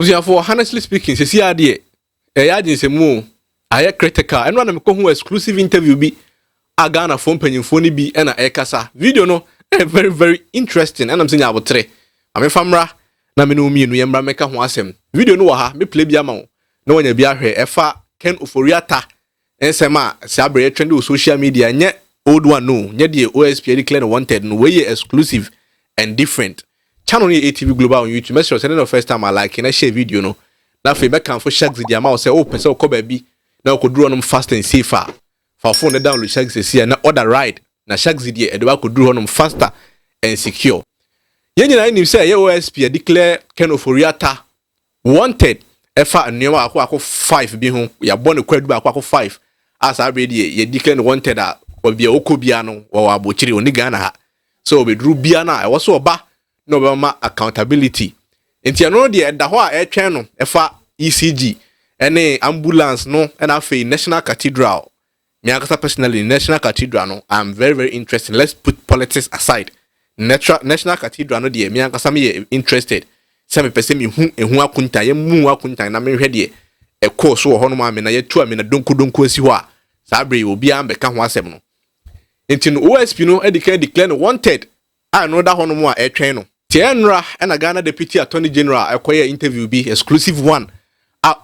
For honestly speaking, see idea. Yadi se mu aye critical. And one me exclusive interview bi Ghana phone penyimfo ni bi na ekasa. Video no very very interesting. And I'm saying about 3. Ame famra na me no mienu yemra meka ho asem. Video no wa ha me play bi ama wo. Na wonya bi ahwe efa Ken Oforiata ensema se abre trend on social media nye old one no. Nye de OSP declare wanted no way exclusive and different. Channel ATV Global on YouTube. Make sure the first time I like and I share video no. Now if you back for shags the amount say oh person ko baby now could draw them fast and safer. For phone the download shags see na order ride na shags the e do could draw them faster and secure. Yen na him say OSP declare Ken Oforiata wanted efa nneoma akwa 5 bi ho ya born kwadu akwa 5 as already ye declare wanted a obi Eoco bia no wa abochiri oni Ghana ha. So be drew bia na e wo so oba no be accountability. Enti ano de da ho a etwen no efa ECG ene ambulance no and afi National Cathedral. Me akasa personally National Cathedral no I'm very very interested. Let's put politics aside. National Cathedral no de me akasa me interested. Se me pese me hu ehu akunta ye mu akunta na me hwe de e course wo ho no ma me na ye tu me na donku asi ho a sa bre obi am be ka ho asem no. Enti no OSP no declare wanted. I know that one more etwen no. Tienra and a Ghana Deputy Attorney General acquire interview be exclusive one.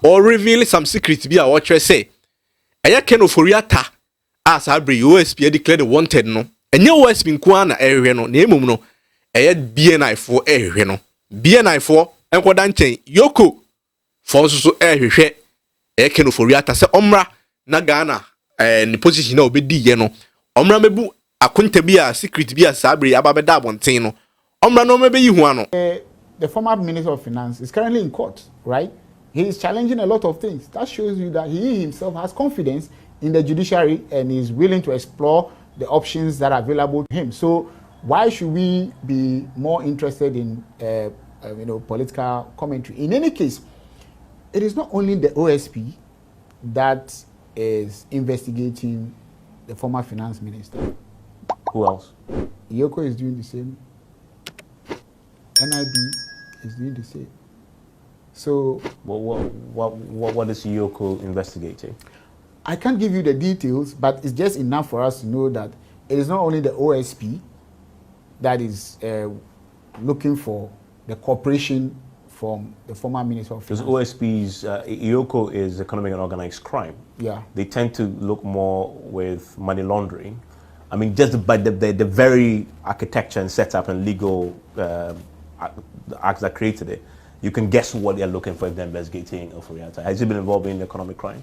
Or reveal some secrets be a watcher say. Aya Ken Oforiata as Abri OSP declared wanted no. And your OSP Kwana area no name no. Aya BNI for area no. BNI for and Quadanche Eoco for so area. Aya Ken Oforiata say Omra na Ghana and position no be di no. Omra mebu akunte be a secret be a sabri ababeda bontino. The former Minister of Finance is currently in court, right? He is challenging a lot of things. That shows you that he himself has confidence in the judiciary and is willing to explore the options that are available to him. So why should we be more interested in political commentary? In any case, it is not only the OSP that is investigating the former finance minister. Who else? Eoco is doing the same. NIB is doing the same. So, what is Eoco investigating? I can't give you the details, but it's just enough for us to know that it is not only the OSP that is looking for the cooperation from the former Minister of Finance. Because OSP's Eoco is economic and organized crime. Yeah. They tend to look more with money laundering. I mean, just by the very architecture and setup and legal acts that created it, you can guess what they're looking for if they're investigating Oforiata. Has he been involved in economic crime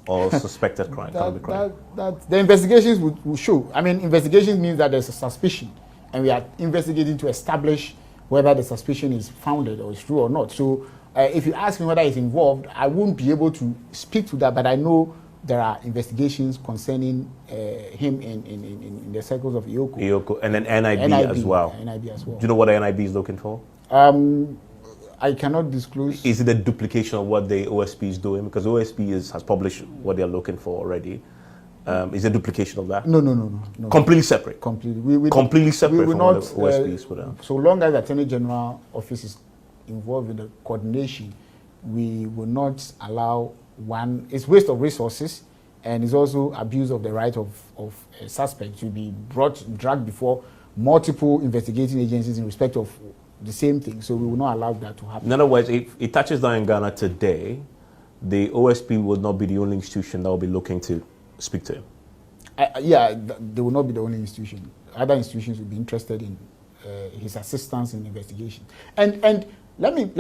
or suspected crime? That the investigations will show. I mean, investigations means that there's a suspicion, and we are investigating to establish whether the suspicion is founded or is true or not. So, if you ask me whether he's involved, I won't be able to speak to that, but I know there are investigations concerning him in the circles of Eoco. Eoco, and then NIB as well. NIB as well. Do you know what the NIB is looking for? I cannot disclose. Is it a duplication of what the OSP is doing? Because OSP has published what they're looking for already. Is it a duplication of that? No. Completely separate? Completely. Completely separate from what the OSP is put out? So long as the Attorney General Office is involved in the coordination, we will not allow one. It's waste of resources, and it's also abuse of the right of a suspect to be dragged before multiple investigating agencies in respect of the same thing. So we will not allow that to happen. In other words, if it touches down in Ghana today, the OSP will not be the only institution that will be looking to speak to him. They will not be the only institution. Other institutions will be interested in his assistance in investigation. And let me.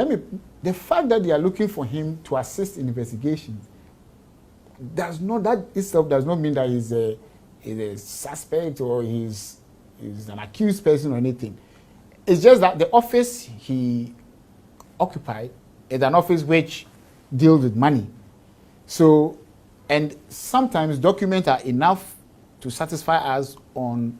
The fact that they are looking for him to assist in investigations that itself does not mean that he's a suspect or he's an accused person or anything. It's just that the office he occupied is an office which deals with money. So, and sometimes documents are enough to satisfy us on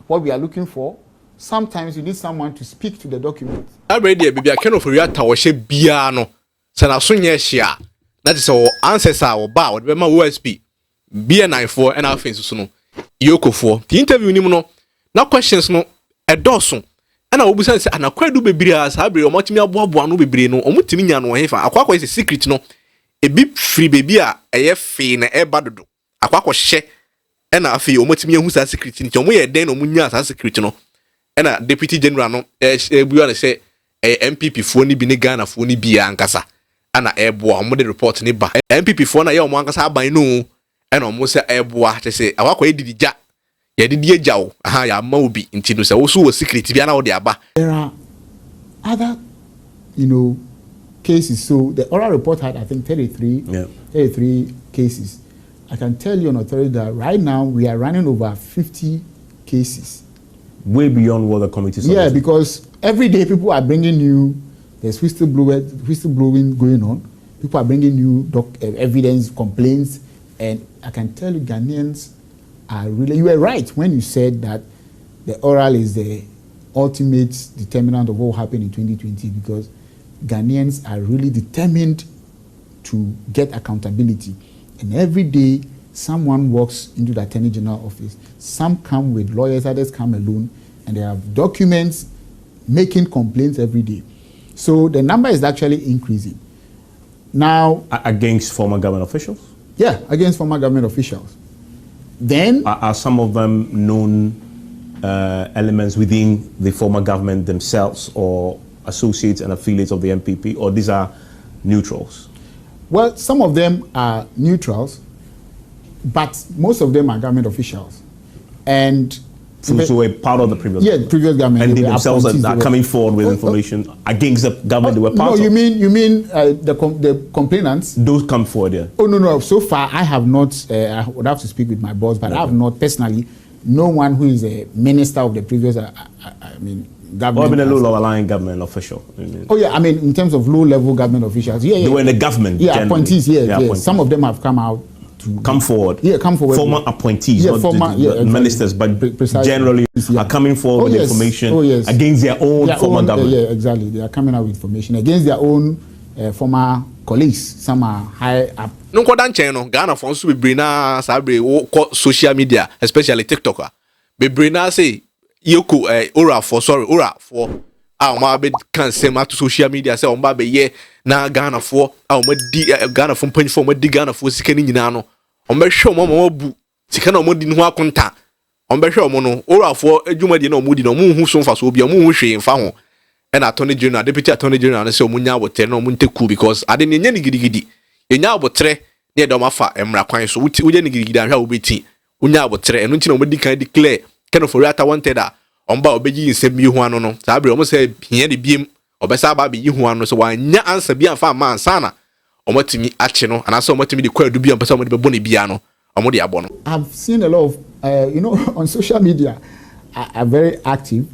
what we are looking for. Sometimes you need someone to speak to the document. Already, baby, I can't offer you a tawashe biano. Sana sunye shia. That is our ancestor or bow. Remember OSP. BNI for and our face no. Eoco for the interview ni no. Now questions no. A dozen. ana obusan se anakwadu bebre a saa bre omotimi aboaboa no bebre no omotimi nya no hefa akwakwa is secret no ebi free baby a eye fe na eba dodo akwakwa hye ena afi omotimi ehu saa secret nti omo ye den no munya saa secret no ena deputy general no ebuya na se MPP fo ni bi ne Ghana fo ni bi ankasa ana eboa omo de report ni ba MPP fo na ye omo ankasa aban no ena omo se eboa te se akwakwa edidija ye didi ejawo aha ya ma obi nti no se wo so wo secret bia na wo de aba. There are other cases. So the oral report had, I think, 33 cases. I can tell you on authority that right now we are running over 50 cases. Way beyond what the committee said. Yeah, because every day people are bringing new, there's whistleblowing going on. People are bringing new evidence, complaints, and I can tell you Ghanaians are really, you were right when you said that the oral is the ultimate determinant of what will happen in 2020, because Ghanaians are really determined to get accountability. And every day, someone walks into the Attorney General office. Some come with lawyers, others come alone, and they have documents making complaints every day. So the number is actually increasing. Now, against former government officials? Yeah, against former government officials. Then are some of them known elements within the former government themselves, or associates and affiliates of the MPP, or these are neutrals? Well, some of them are neutrals, but most of them are government officials. And so a part of the previous government. Previous government. And they themselves are coming forward with information against the government they were part of. No, you mean the complainants? Those come forward, yeah. Oh, no. So far, I have not, I would have to speak with my boss, but I have not personally, no one who is a minister of the previous, government. Or been a low-lying government official. In terms of low-level government officials. Yeah. They were in the government. Yeah, appointees, appointees. Some of them have come out to come forward. Yeah, come forward. Former appointees, not exactly. Ministers, but generally are coming forward with information against their own former government. Yeah, exactly. They are coming out with information against their own former colleagues. Some are high up. No kodan channel Ghana for so be na sabre social media, especially TikTok. Be na say Eoco ora for ma be kan sema to social media say on ba be ye na Ghana for ma di Ghana for pan for ma di Ghana for sika ni nyina no on be hwe mo bu sika na mo di no akonta on be hwe mo no ora for adwuma di na mo di no mo hu so fa so bia mo hu hwe mfa ho and Attorney General, Deputy Attorney General say omunya wote no munteku because ade ne nya ni gidigidi enya abotre ne do mafa emra kwan so wuje ni gidigidi ahwa obeti unya abotre eno nti na omedi kan declare kind of atta wanted a omba obeji nsem bi hu ano no sabre omo say hia de biem obesa ba be yi hu ano so wanya answer bi amfa ma ansana omotimi ache no anasa omotimi de kwadu bi ampesa omode bebo ne bia no omode abo no. I've seen a lot of on social media are very active.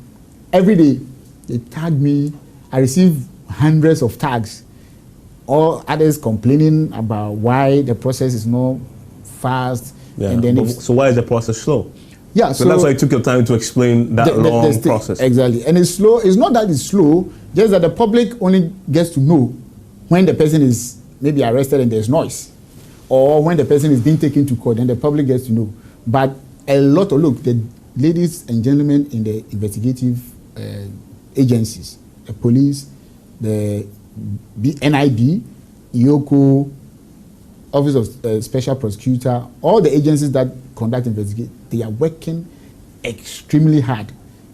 Every day they tag me. I receive hundreds of tags. All others complaining about why the process is not fast. Yeah. And then so why is the process slow? Yeah, so that's why it took your time to explain that long process. Exactly. And it's slow. It's not that it's slow, just that the public only gets to know when the person is maybe arrested and there's noise, or when the person is being taken to court, and the public gets to know. But a lot of, look, the ladies and gentlemen in the investigative agencies, the police, the NIB, Eoco, Office of Special Prosecutor, all the agencies that conduct investigation, they are working extremely hard.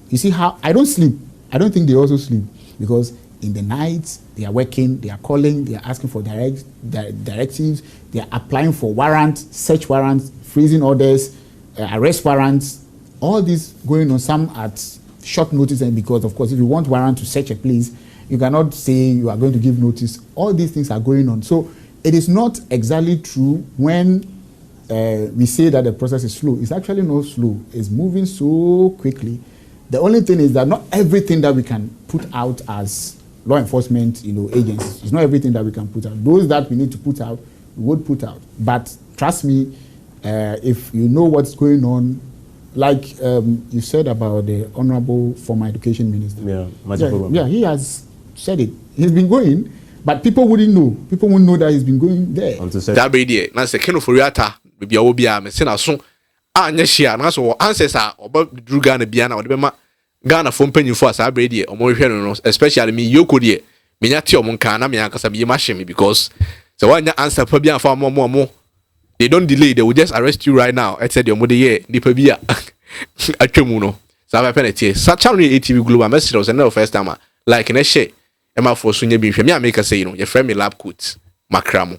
You see how I don't sleep. I don't think they also sleep, because in the nights they are working, they are calling, they are asking for directives, they are applying for warrants, search warrants, freezing orders, arrest warrants, all this going on, some at short notice. And because of course if you want warrant to search a place, you cannot say you are going to give notice. All these things are going on. So it is not exactly true when we say that the process is slow. It's actually not slow. It's moving so quickly. The only thing is that not everything that we can put out as law enforcement, agencies, it's not everything that we can put out. Those that we need to put out, we would put out. But trust me, if you know what's going on, like you said about the Honorable former Education Minister. Yeah, he has said it. He's been going, but people wouldn't know. People wouldn't know that he's been going there. That be there. Now say Ken Oforiata be obi a me se na so anya hia na so ancestors oba druga na bia na odebema Ghana for mpanyinfo asa abredi omo hwehwe no especially me Eoco de me nya te omo nka na me akasa me machine me because so one answer pa bia fa mo they don't delay, they will just arrest you right now. I said your mother yeah nipa bia atwemu no so I penalty such on ATV global message was no first time like na share e ma for so nya bi hwe me make say you know your friend me lab coat makramo